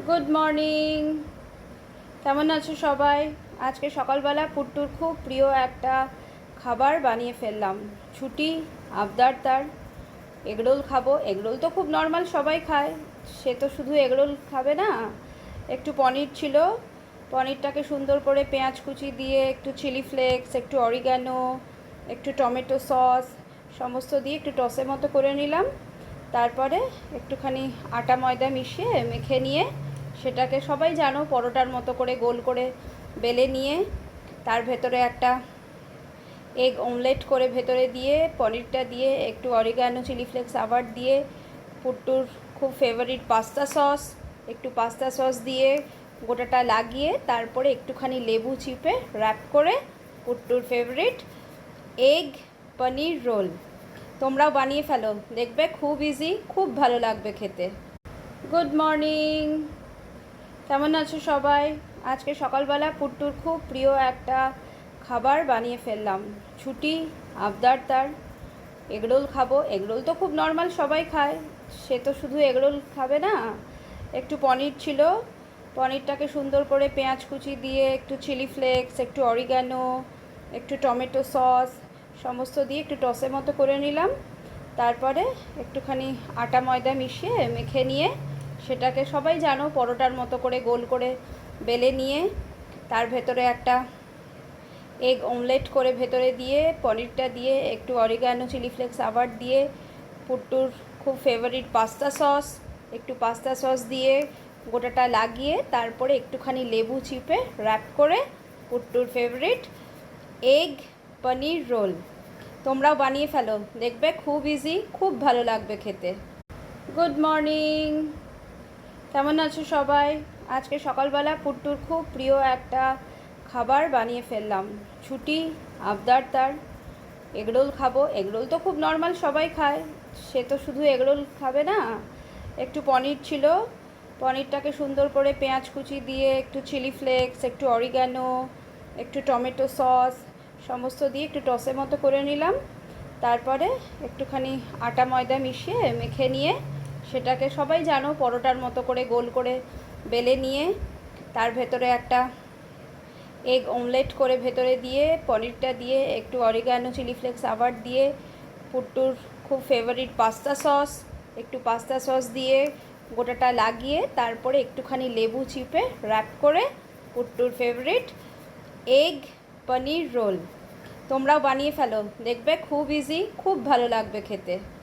Good morning. কেমন আছো সবাই? আজকে সকালবেলা পুট্টুর খুব প্রিয় একটা খাবার বানিয়ে ফেললাম। ছুটি, আবদার তার এগরোল খাবো। এগরোল তো খুব নর্মাল, সবাই খায়। সে তো শুধু এগরোল খাবে না, একটু পনির ছিল। পনিরটাকে সুন্দর করে পেঁয়াজ কুচি দিয়ে, একটু চিলি ফ্লেক্স, একটু অরিগানো, একটু টমেটো সস সমস্ত দিয়ে একটু টসের মতো করে নিলাম। তারপরে একটুখানি আটা ময়দা মিশিয়ে মেখে নিয়ে সেটাকে সবাই জানো পরোটার মতো করে গোল করে বেলে নিয়ে তার ভেতরে একটা এগ অমলেট করে ভেতরে দিয়ে পনিরটা দিয়ে একটু অরিগানো চিলি ফ্লেক্স আবার দিয়ে পুট্টুর খুব ফেভারিট পাস্তা সস দিয়ে গোটাটা লাগিয়ে তারপরে একটুখানি লেবু চিপে র্যাপ করে পুট্টুর ফেভারিট এগ পনির রোল। তোমরাও বানিয়ে ফেলো, দেখবে খুব ইজি, খুব ভালো লাগবে খেতে। Good morning. কেমন আছো সবাই? আজকে সকালবেলা পুট্টুর খুব প্রিয় একটা খাবার বানিয়ে ফেললাম। ছুটি, আবদার তার এগরোল খাবো। এগরোল তো খুব নর্মাল, সবাই খায়। সে তো শুধু এগরোল খাবে না, একটু পনির ছিল। পনিরটাকে সুন্দর করে পেঁয়াজ কুচি দিয়ে, একটু চিলি ফ্লেক্স, একটু অরিগানো, একটু টমেটো সস সমস্ত দিয়ে একটু টসের মতো করে নিলাম। তারপরে একটুখানি আটা ময়দা মিশিয়ে মেখে নিয়ে সেটাকে সবাই জানো পরোটার মতো করে গোল করে বেলে নিয়ে তার ভেতরে একটা এগ অমলেট করে ভেতরে দিয়ে পনিরটা দিয়ে একটু অরিগানো চিলি ফ্লেক্স আবার দিয়ে পুট্টুর খুব ফেভারিট পাস্তা সস দিয়ে গোটাটা লাগিয়ে তারপরে একটুখানি লেবু চিপে র্যাপ করে পুট্টুর ফেভারিট এগ পনির রোল। তোমরাও বানিয়ে ফেলো, দেখবে খুব ইজি, খুব ভালো লাগবে খেতে। Good morning. কেমন আছো সবাই? আজকে সকালবেলা পুট্টুর খুব প্রিয় একটা খাবার বানিয়ে ফেললাম। ছুটি, আবদার তার এগরোল খাবো। এগরোল তো খুব নর্মাল, সবাই খায়। সে তো শুধু এগরোল খাবে না, একটু পনির ছিল। পনিরটাকে সুন্দর করে পেঁয়াজ কুচি দিয়ে, একটু চিলি ফ্লেক্স, একটু অরিগানো, একটু টমেটো সস সমস্ত দিয়ে একটু টসের মতো করে নিলাম। তারপরে একটুখানি আটা ময়দা মিশিয়ে মেখে নিয়ে সেটাকে সবাই জানো পরোটার মতো করে গোল করে বেলে নিয়ে তার ভেতরে একটা এগ অমলেট করে ভেতরে দিয়ে পনিরটা দিয়ে একটু অরিগানো চিলি ফ্লেক্স আবার দিয়ে পুট্টুর খুব ফেভারিট পাস্তা সস দিয়ে গোটাটা লাগিয়ে তারপরে একটুখানি লেবু চিপে র্যাপ করে পুট্টুর ফেভারিট এগ পনির রোল। তোমরাও বানিয়ে ফেলো, দেখবে খুব ইজি, খুব ভালো লাগবে খেতে।